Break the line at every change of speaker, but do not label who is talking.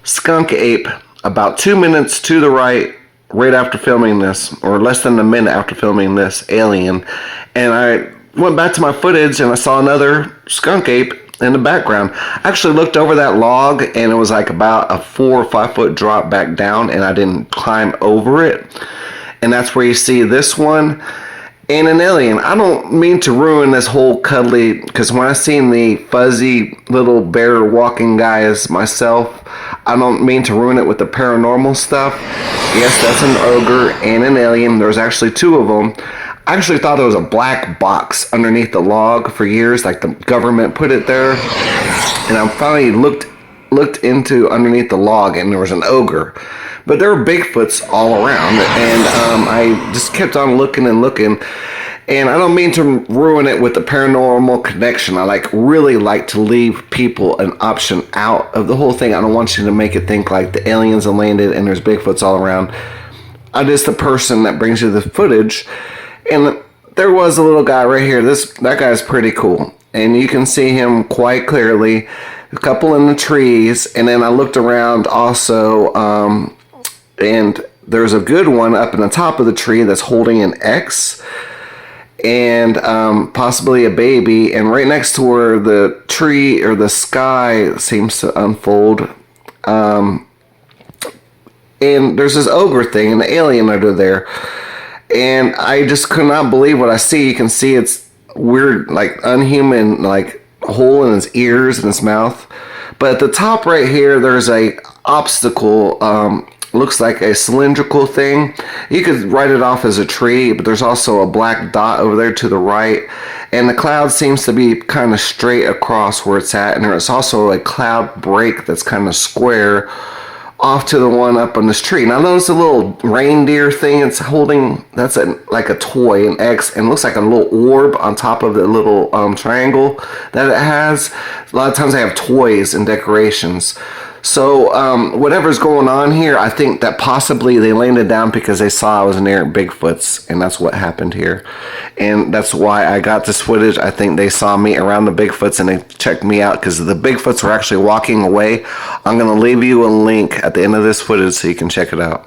Skunk-APE, about 2 minutes to the right after filming this, or less than a minute after filming this alien, and I went back to my footage and I saw another skunk-ape in the background. I actually looked over that log and it was like about a 4 or 5 foot drop back down, and I didn't climb over it, and that's where you see this one and an alien. I don't mean to ruin this whole cuddly, because when I seen the fuzzy little bear walking guy as myself, I don't mean to ruin it with the paranormal stuff. Yes, that's an ogre and an alien. There's actually 2 of them. I actually thought there was a black box underneath the log for years, like the government put it there, and I finally looked into underneath the log and there was an ogre. But there were Bigfoots all around, and I just kept on looking and looking, and I don't mean to ruin it with the paranormal connection. I really like to leave people an option out of the whole thing. I don't want you to make it think like the aliens have landed and there's Bigfoots all around. I'm just the person that brings you the footage, and there was a little guy right here. That guy's pretty cool, and you can see him quite clearly. A couple in the trees, and then I looked around also, and there's a good one up in the top of the tree that's holding an X, and possibly a baby, and right next to where the tree or the sky seems to unfold, and there's this ogre thing and the alien under there, and I just could not believe what I see. You can see it's weird, like unhuman, like a hole in his ears and his mouth. But at the top right here, there's a obstacle, looks like a cylindrical thing. You could write it off as a tree, but there's also a black dot over there to the right, and the cloud seems to be kind of straight across where it's at, and there's also a cloud break that's kind of square off to the one up on this tree. Now notice a little reindeer thing it's holding. That's like a toy, an X, and looks like a little orb on top of the little triangle that it has. A lot of times they have toys and decorations. So whatever's going on here, I think that possibly they landed down because they saw I was near Bigfoots, and that's what happened here. And that's why I got this footage. I think they saw me around the Bigfoots and they checked me out because the Bigfoots were actually walking away. I'm going to leave you a link at the end of this footage so you can check it out.